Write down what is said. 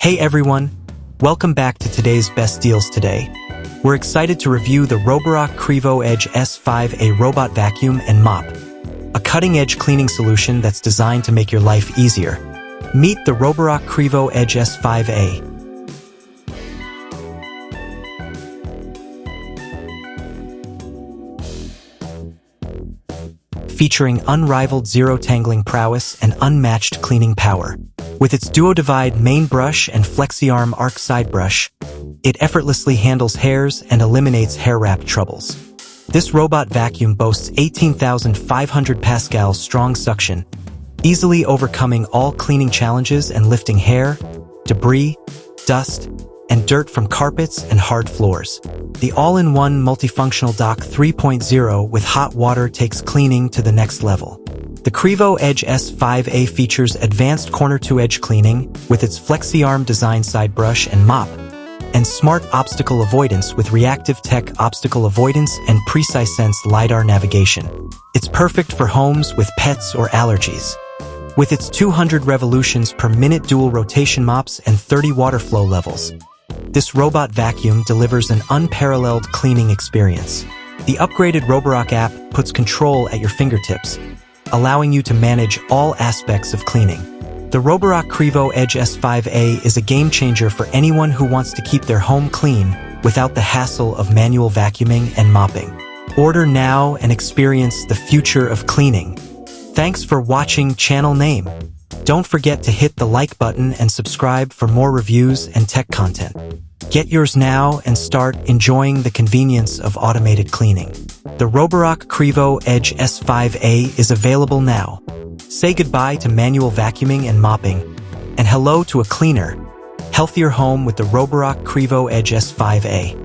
Hey everyone, welcome back to today's best deals today. We're excited to review the Roborock Qrevo Edge S5A robot vacuum and mop, a cutting-edge cleaning solution that's designed to make your life easier. Meet the Roborock Qrevo Edge S5A. Featuring unrivaled zero-tangling prowess and unmatched cleaning power. With its DuoDivide Main Brush and FlexiArm Arc Side Brush, it effortlessly handles hairs and eliminates hair wrap troubles. This robot vacuum boasts 18,500 pascals strong suction, easily overcoming all cleaning challenges and lifting hair, debris, dust, and dirt from carpets and hard floors. The all-in-one multifunctional dock 3.0 with hot water takes cleaning to the next level. The Qrevo Edge S5A features advanced corner-to-edge cleaning with its FlexiArm design side brush and mop, and smart obstacle avoidance with reactive tech obstacle avoidance and precise sense LiDAR navigation. It's perfect for homes with pets or allergies. With its 200 revolutions per minute dual rotation mops and 30 water flow levels, this robot vacuum delivers an unparalleled cleaning experience. The upgraded Roborock app puts control at your fingertips, allowing you to manage all aspects of cleaning. The Roborock Qrevo Edge S5A is a game-changer for anyone who wants to keep their home clean without the hassle of manual vacuuming and mopping. Order now and experience the future of cleaning. Thanks for watching Channel Name. Don't forget to hit the like button and subscribe for more reviews and tech content. Get yours now and start enjoying the convenience of automated cleaning. The Roborock Qrevo Edge S5A is available now. Say goodbye to manual vacuuming and mopping, and hello to a cleaner, healthier home with the Roborock Qrevo Edge S5A.